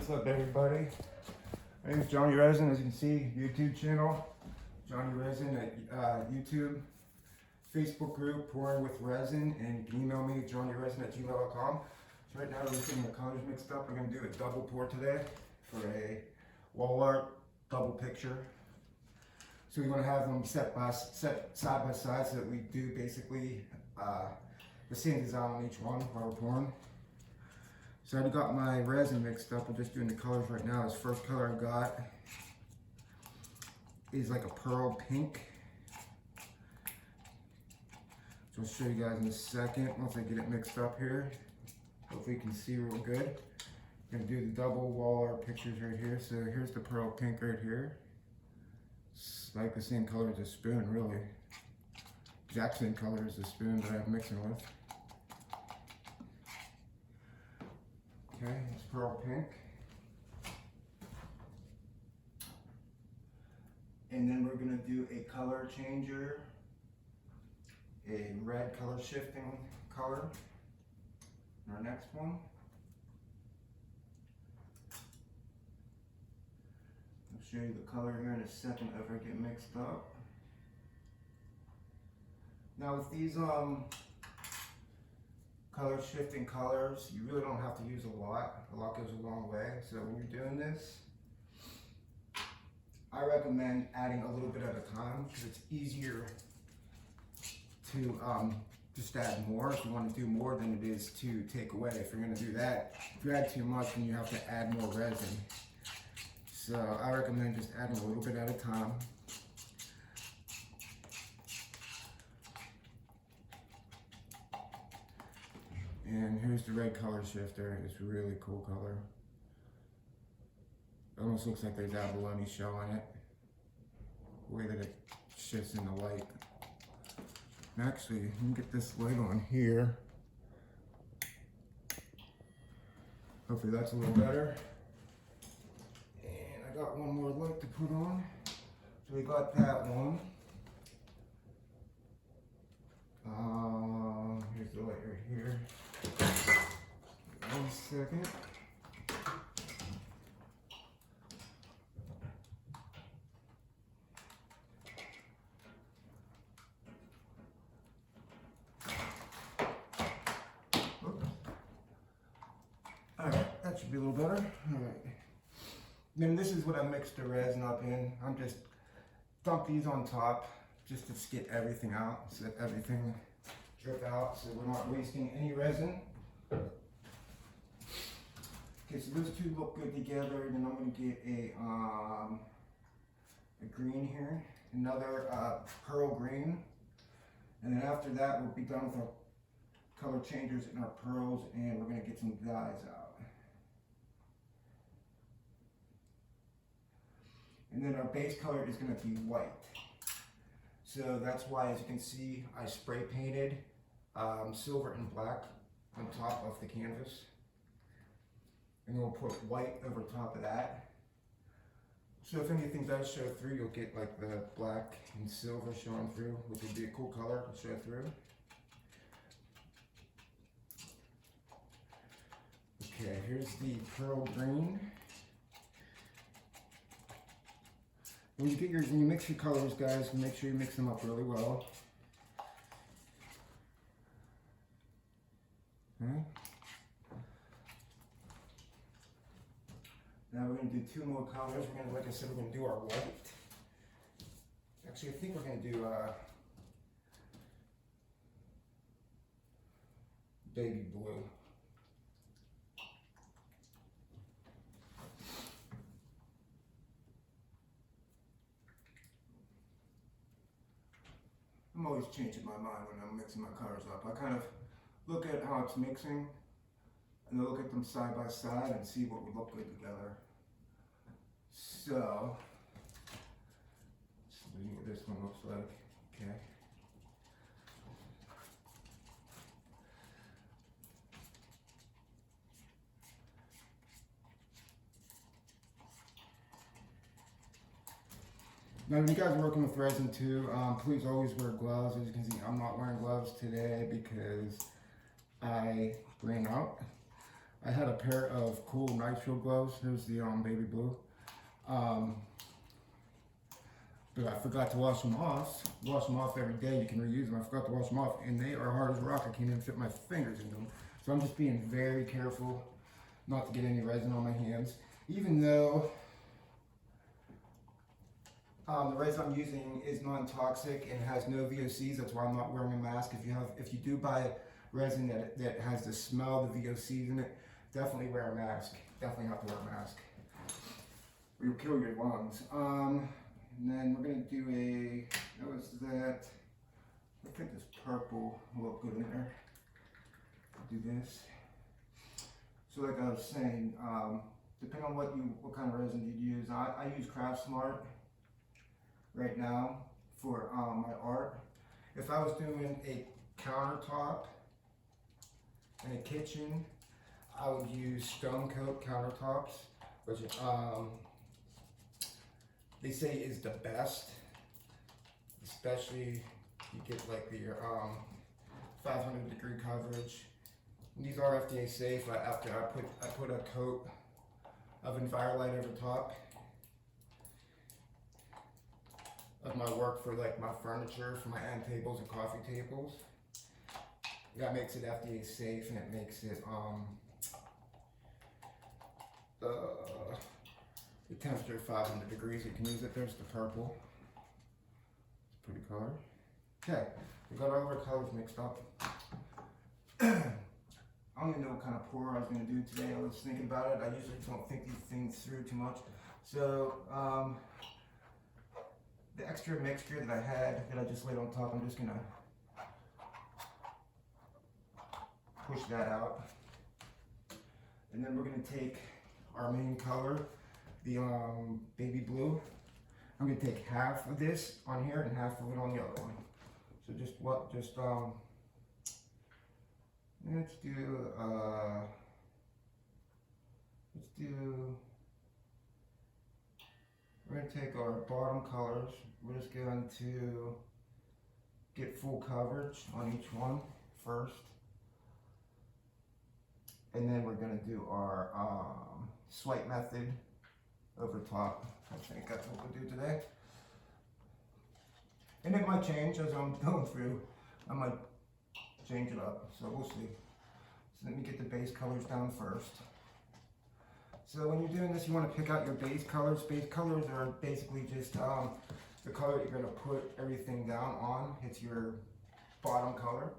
What's up, everybody? My name is Johnny Resin. As you can see, YouTube channel, Johnny Resin at YouTube, Facebook group, Pouring with Resin, and you can email me, johnnyresin@gmail.com. So right now we're getting the colors mixed up. We're going to do a double pour today for a wall art double picture. So we want to have them set side by side so that we do basically the same design on each one while we're pouring. So I already got my resin mixed up. I'm just doing the colors right now. This first color I got is like a pearl pink. So I'll show you guys in a second once I get it mixed up here. Hopefully you can see real good. I'm gonna do the double wall art pictures right here. So here's the pearl pink right here. It's like the same color as the spoon, really. Exact same color as the spoon that I'm mixing with. Okay, it's pearl pink. And then we're gonna do a color changer, a red color shifting color in our next one. I'll show you the color here in a second if I get mixed up. Now with these color shifting colors, you really don't have to use a lot. A lot goes a long way. So when you're doing this, I recommend adding a little bit at a time because it's easier to just add more if you want to do more than it is to take away. If you're going to do that, if you add too much, then you have to add more resin. So I recommend just adding a little bit at a time. And here's the red color shifter. It's a really cool color. It almost looks like there's abalone shell in it. The way that it shifts in the light. And actually, you can get this light on here. Hopefully that's a little better. And I got one more light to put on. So we got that one. Here's the light right here. 1 second. Alright, that should be a little better. Alright. Then this is what I mixed the resin up in. I'm just dump these on top just to get everything out, so that everything drip out so we're not wasting any resin. Okay, so those two look good together. Then I'm going to get a green here, another pearl green, and then after that we'll be done with our color changers and our pearls, and we're going to get some dyes out. And then our base color is going to be white. So that's why, as you can see, I spray painted silver and black on top of the canvas. And then we'll put white over top of that. So if anything does show through, you'll get like the black and silver showing through, which would be a cool color to show through. Okay, here's the pearl green. When you mix your colors, guys, make sure you mix them up really well. Okay. Now we're going to do two more colors. We're going to, like I said, we're going to do our white. Actually, I think we're going to do baby blue. I'm always changing my mind when I'm mixing my colors up. I kind of look at how it's mixing, and then look at them side by side and see what would look good together. So, let's see what this one looks like. Okay. Now, when you guys are working with resin too, please always wear gloves. As you can see, I'm not wearing gloves today because I ran out. I had a pair of cool nitro gloves. Here's the baby blue. But I forgot to wash them off. Wash them off every day. You can reuse them. I forgot to wash them off, and they are hard as rock. I can't even fit my fingers in them. So I'm just being very careful not to get any resin on my hands. Even though the resin I'm using is non-toxic and has no VOCs, that's why I'm not wearing a mask. If you do buy resin that has the smell, the VOCs in it, definitely wear a mask. Definitely have to wear a mask. Or you'll kill your lungs. And then we're gonna do notice that, I think this purple will look good in there. Do this. So like I was saying, depending on what kind of resin you use, I use Craft Smart right now for my art. If I was doing a countertop in a kitchen, I would use Stone Coat countertops, which they say is the best, especially you get like the 500-degree coverage. And these are FDA safe. After I put a coat of Envirolite over top of my work for like my furniture, for my end tables and coffee tables. That makes it FDA safe, and it makes it the temperature 500 degrees. You can use it. There's the purple. It's a pretty color. Okay, we got all our colors mixed up. I don't even know what kind of pour I was going to do today. I was thinking about it. I usually don't think these things through too much. So, the extra mixture that I had, that I just laid on top, I'm just going to push that out. And then we're going to take our main color, the baby blue. I'm going to take half of this on here and half of it on the other one. So we're going to take our bottom colors. We're just going to get full coverage on each one first. And then we're going to do our swipe method over top. I think that's what we'll do today. And it might change as I'm going through. I might change it up, so we'll see. So let me get the base colors down first. So when you're doing this, you want to pick out your base colors. Base colors are basically just the color that you're going to put everything down on. It's your bottom color.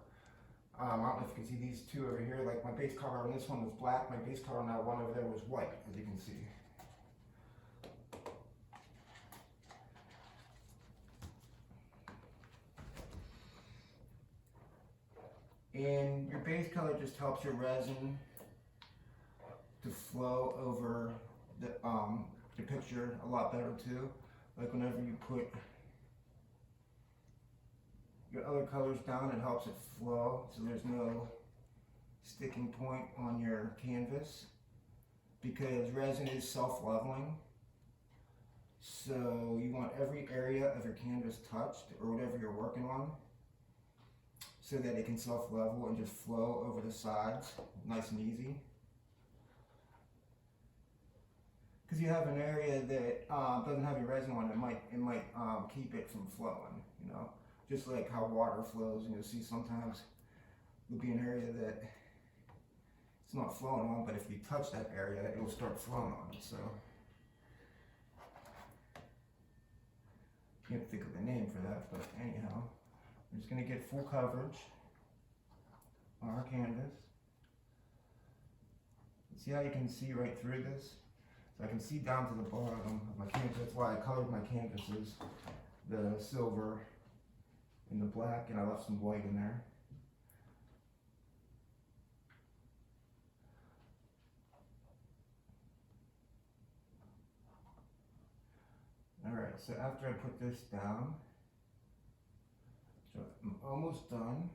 I don't know if you can see these two over here. Like my base color on this one was black. My base color on that one over there was white, as you can see. And your base color just helps your resin to flow over the picture a lot better too. Like whenever you put your other colors down, it helps it flow so there's no sticking point on your canvas, because resin is self-leveling. So you want every area of your canvas touched, or whatever you're working on, so that it can self-level and just flow over the sides nice and easy. Because you have an area that doesn't have your resin on, it might keep it from flowing, you know. Just like how water flows, and you'll see sometimes there'll be an area that it's not flowing on, but if you touch that area, it'll start flowing on it. So can't think of the name for that, but anyhow, we're just gonna get full coverage on our canvas. See how you can see right through this? So I can see down to the bottom of my canvas. That's why I colored my canvases the silver and the black, and I left some white in there. Alright, so after I put this down, so I'm almost done.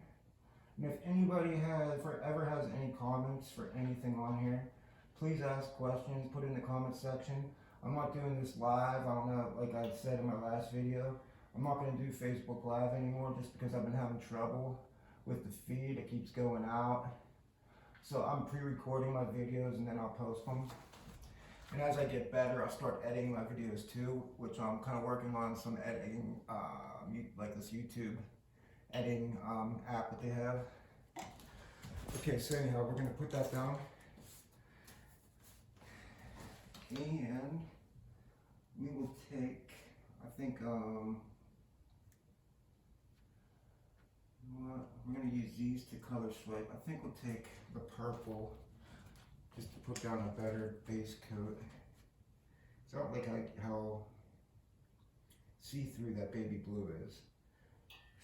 And if anybody ever has any comments for anything on here, please ask questions, put it in the comment section. I'm not doing this live. I don't know, like I said in my last video, I'm not going to do Facebook Live anymore just because I've been having trouble with the feed. It keeps going out. So I'm pre-recording my videos and then I'll post them. And as I get better, I'll start editing my videos too, which I'm kind of working on some editing, like this YouTube editing app that they have. Okay, so anyhow, we're gonna put that down. And we will take, I think, we're going to use these to color swipe. I think we'll take the purple just to put down a better base coat. It's not like how see-through that baby blue is.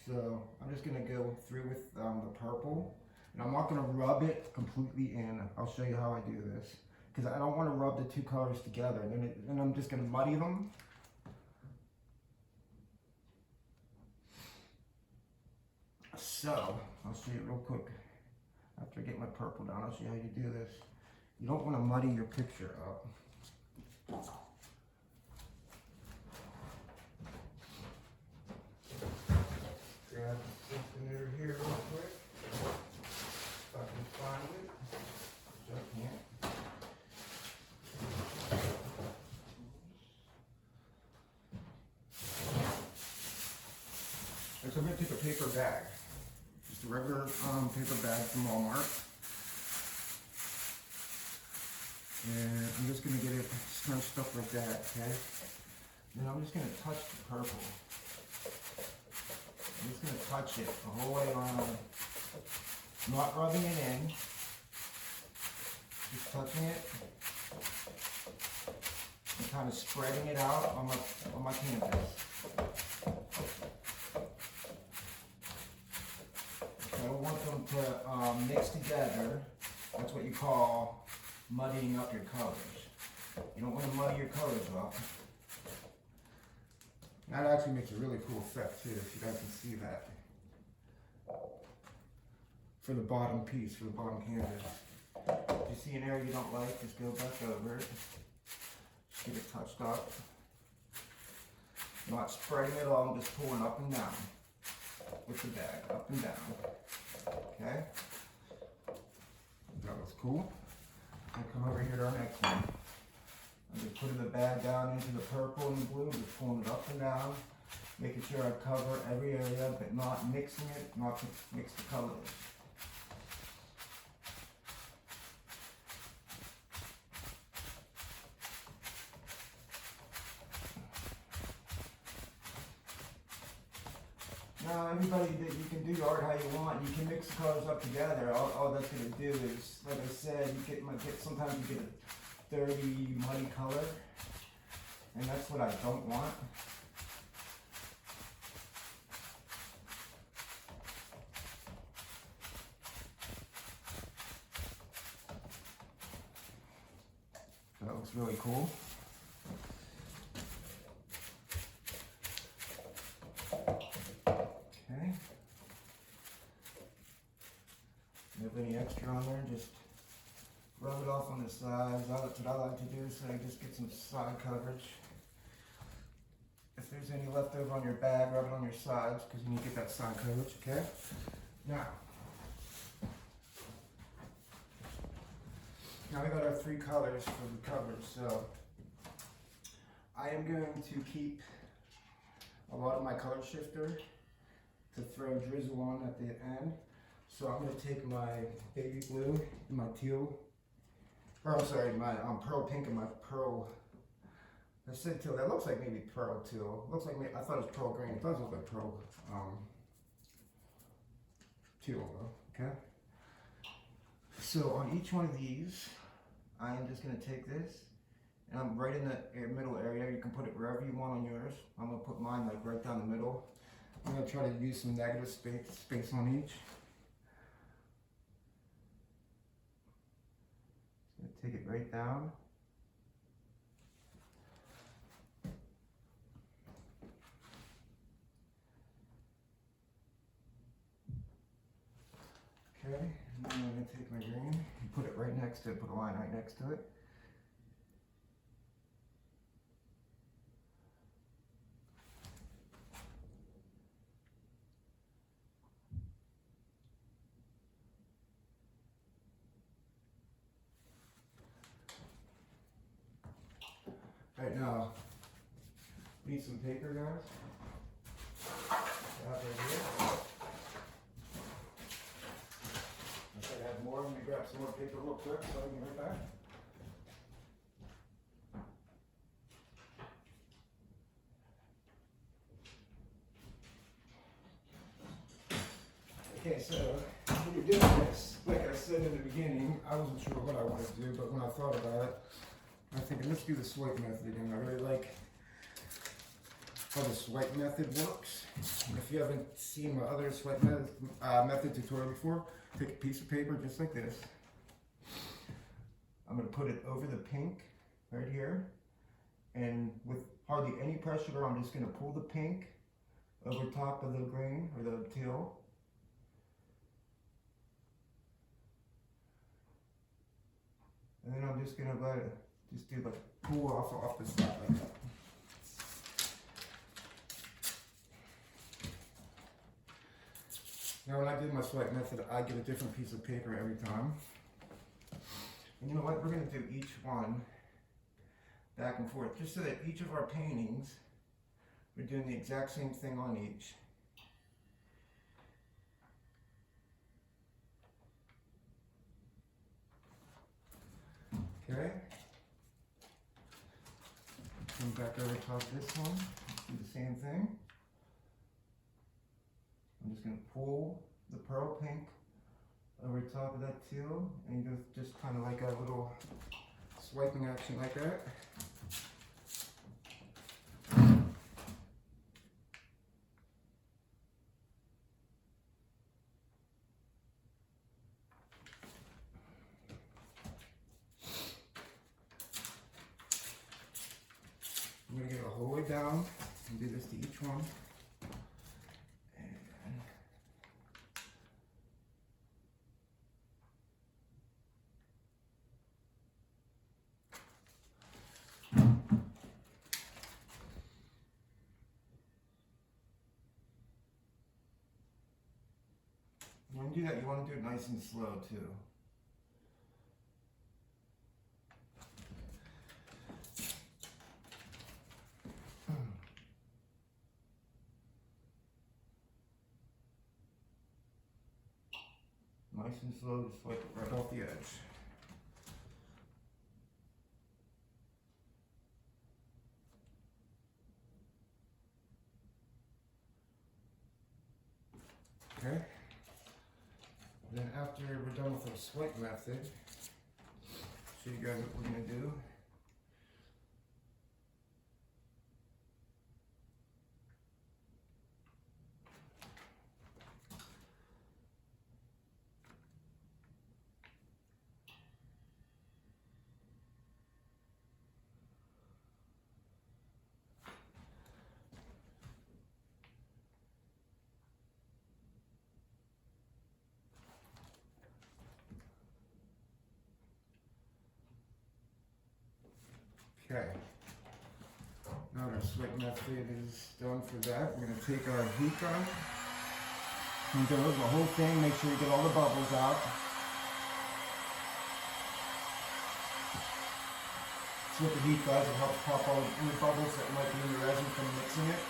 So I'm just going to go through with the purple. And I'm not going to rub it completely in. I'll show you how I do this. Because I don't want to rub the two colors together. And I'm just going to muddy them. So, I'll show you real quick. After I get my purple down, I'll show you how you do this. You don't want to muddy your picture up. Grab something over here real quick. If I can find it. Which I can't. And so I'm going to take a paper bag. Just a regular paper bag from Walmart. And I'm just going to get it scrunched up like that, okay? Then I'm just going to touch the purple. I'm just going to touch it the whole way around. Not rubbing it in. Just touching it. And kind of spreading it out on my canvas. I don't want them to mix together. That's what you call muddying up your colors. You don't want to muddy your colors up. That actually makes a really cool effect too, if you guys can see that. For the bottom piece, for the bottom canvas. If you see an area you don't like, just go back over it. Just get it touched up. Not spreading it all, I'm just pulling up and down with the bag, up and down. Okay? That was cool. I'll come over here to our next one. I'm just putting the bag down into the purple and the blue, just pulling it up and down, making sure I cover every area, but not mixing it, not to mix the colors. Now, everybody, you can do your art how you want. You can mix the colors up together. All that's going to do is, like I said, sometimes you get a dirty, muddy color, and that's what I don't want. That looks really cool. Any extra on there, just rub it off on the sides. That's what I like to do, so I just get some side coverage. If there's any left over on your bag, rub it on your sides, because you need to get that side coverage, okay? Now we got our three colors for the coverage, so I am going to keep a lot of my color shifter to throw drizzle on at the end. So I'm going to take my baby blue and my teal, or I'm sorry, my pearl pink and my pearl, I said teal, that looks like maybe pearl teal. Looks like, I thought it was pearl green. It does look like pearl teal though, okay? So on each one of these, I am just going to take this, and I'm right in the middle area. You can put it wherever you want on yours. I'm going to put mine like right down the middle. I'm going to try to use some negative space on each. Take it right down. Okay, and then I'm going to take my green and put it right next to it, put a line right next to it. Right now, we need some paper, guys. Right here. If I have more, let me grab some more paper real quick so I can get right back. Okay, so when you're doing this, like I said in the beginning, I wasn't sure what I wanted to do, but when I thought about it, I'm thinking, let's do the swipe method again. I really like how the swipe method works. If you haven't seen my other swipe method tutorial before, take a piece of paper just like this. I'm going to put it over the pink right here, and with hardly any pressure, I'm just going to pull the pink over top of the green or the teal. And then I'm just going to let it just do like pull off the side like that. Now when I do my swipe method, I get a different piece of paper every time. And you know what, we're going to do each one back and forth, just so that each of our paintings, we're doing the exact same thing on each. Okay. Come back over top of this one, do the same thing. I'm just going to pull the pearl pink over top of that teal, and just kind of like a little swiping action like that. I'm going to get it all the way down and do this to each one. When you do that, you want to do it nice and slow too. Nice and slow, just swipe it right off the edge. Okay. Then after we're done with our swipe method, show you guys what we're going to do. Okay. Now our swipe method is done for that. We're going to take our heat gun and go over the whole thing, make sure you get all the bubbles out. See what the heat does, it helps pop all any bubbles that might be in the resin from mixing it.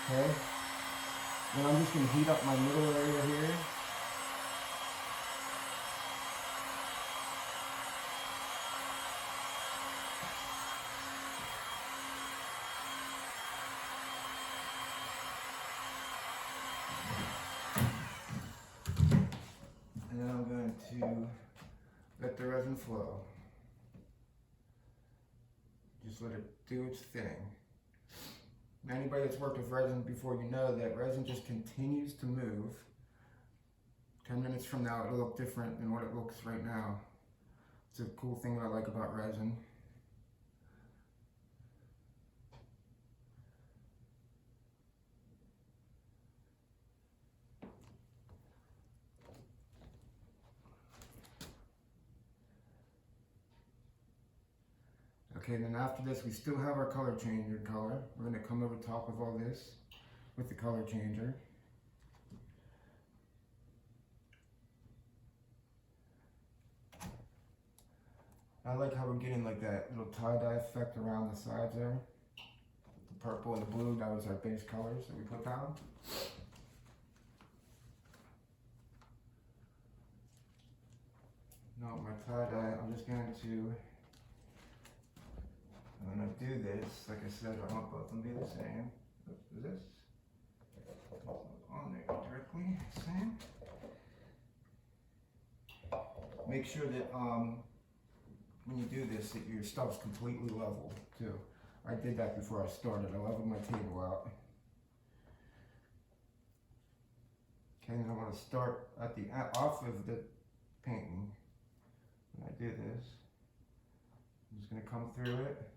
Okay. Then I'm just going to heat up my middle area here. And then I'm going to let the resin flow. Just let it do its thing. Anybody that's worked with resin before, you know that resin just continues to move. 10 minutes from now, it'll look different than what it looks right now. It's a cool thing that I like about resin. Okay, then after this, we still have our color changer color. We're going to come over top of all this with the color changer. I like how we're getting like that little tie-dye effect around the sides there. The purple and the blue, that was our base colors that we put down. Now my tie-dye, I'm gonna do this, like I said, I want both of them to be the same. Is this? On there directly, same. Make sure that when you do this, that your stuff's completely level too. I did that before I started. I leveled my table out. Okay, then I want to start at the off of the painting. When I do this, I'm just going to come through it.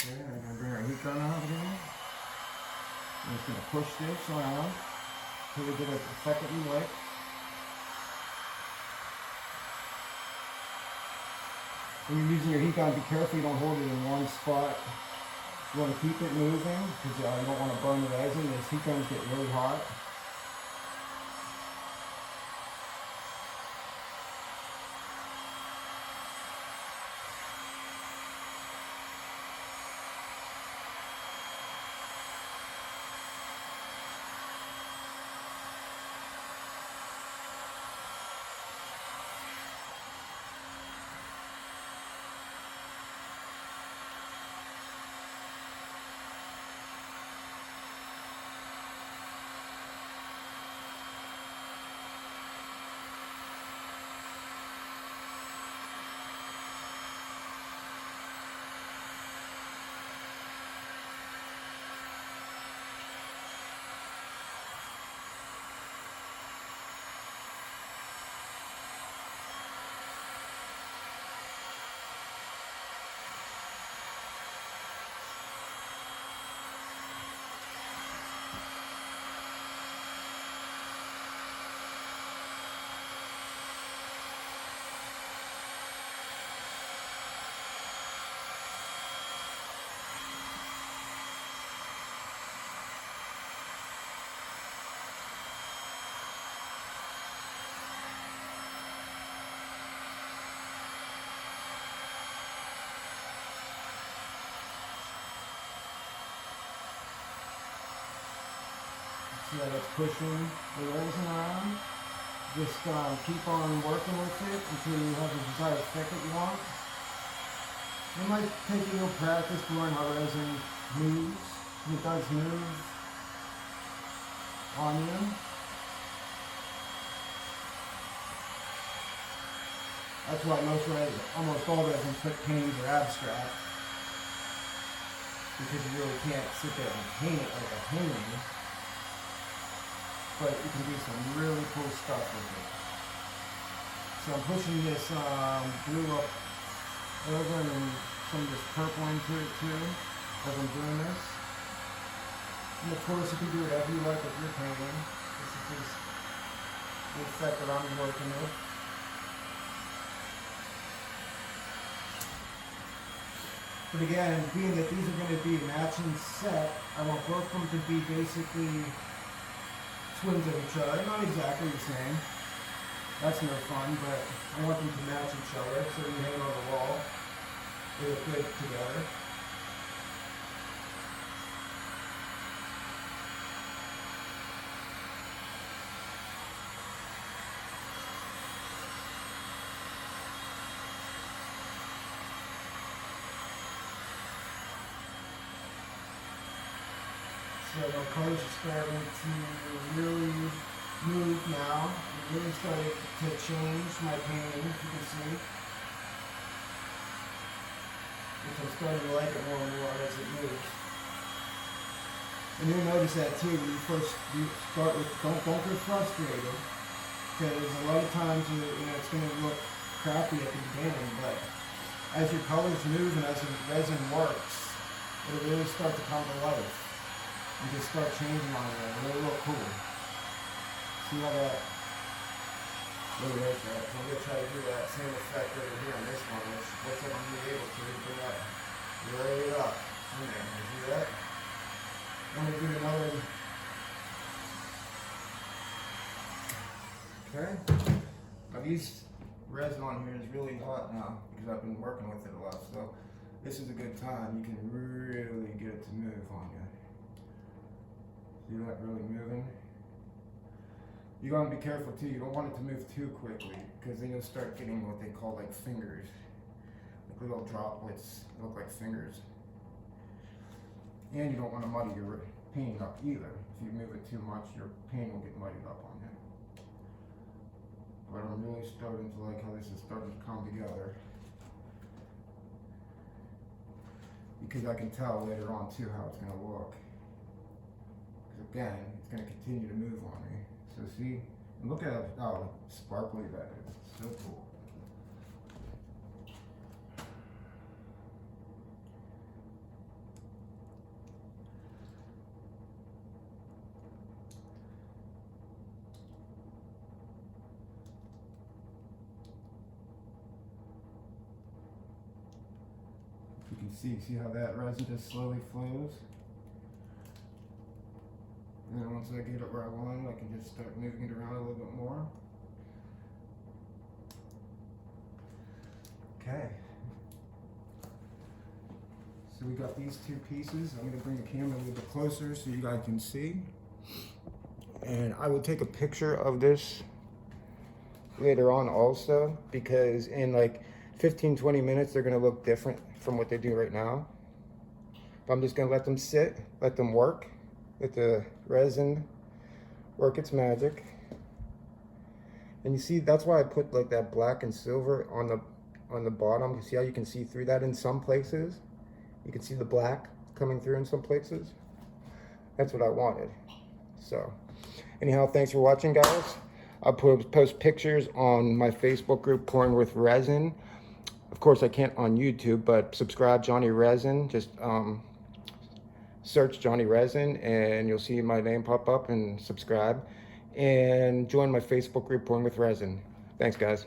Okay, I'm going to bring our heat gun out again. I'm just going to push this around until we get a effect that we like. When you're using your heat gun, be careful you don't hold it in one spot. You want to keep it moving because you don't want to burn the resin. These heat guns get really hot. See how that's pushing the resin around? Just keep on working with it until you have the desired effect that you want. It might take a little practice to learn how resin moves. It does move on you. That's why almost all resin paintings are abstract. Because you really can't sit there and paint it like a painting. But you can do some really cool stuff with it. So I'm pushing this blue up over and some of this purple into it too as I'm doing this. And of course you can do whatever you like with your painting. This is just the effect that I'm working with. But again, being that these are going to be a matching set, I want both of them to be basically twins of each other. Not exactly the same. That's no fun, but I want them to match each other so when you hang on the wall, they look good together. So my colors are starting to really move now. I'm really starting to change my painting, you can see. Which I'm starting to like it more and more as it moves. And you'll notice that too when you start with, don't get frustrated. Because a lot of times it's going to look crappy at the beginning, but as your colors move and as the resin works, it'll really start to come to life and just start changing on you. Really real cool. See how that really is that? So I'm going to try to do that same effect over here on this one. Looks like I'm going to be able to bring that right up in there. You see that? I'm going to do another. Okay. Now these resin on here is really hot now because I've been working with it a lot. So this is a good time. You can really get it to move on you. See that really moving? You gotta be careful too. You don't want it to move too quickly because then you'll start getting what they call like fingers, like little droplets that look like fingers. And you don't want to muddy your paint up either. If you move it too much, your paint will get muddied up on you. But I'm really starting to like how this is starting to come together. Because I can tell later on too how it's going to look. Because again, it's going to continue to move on me. So see, and look at how sparkly that is. It's so cool. You can see how that resin just slowly flows. And then once I get it where I want it, I can just start moving it around a little bit more. Okay. So we got these two pieces. I'm going to bring the camera a little bit closer so you guys can see. And I will take a picture of this later on also, because in like 15-20 minutes they're going to look different from what they do right now. But I'm just going to let them sit, let them work, let the resin work its magic. And you see, that's why I put like that black and silver on the bottom. You see how you can see through that in some places? You can see the black coming through in some places. That's what I wanted. So anyhow, thanks for watching, guys. I'll post pictures on my Facebook group, Pouring with Resin. Of course, I can't on YouTube, but subscribe, Johnny Resin. Just search Johnny Resin and you'll see my name pop up, and subscribe. And join my Facebook group, Pouring with Resin. Thanks, guys.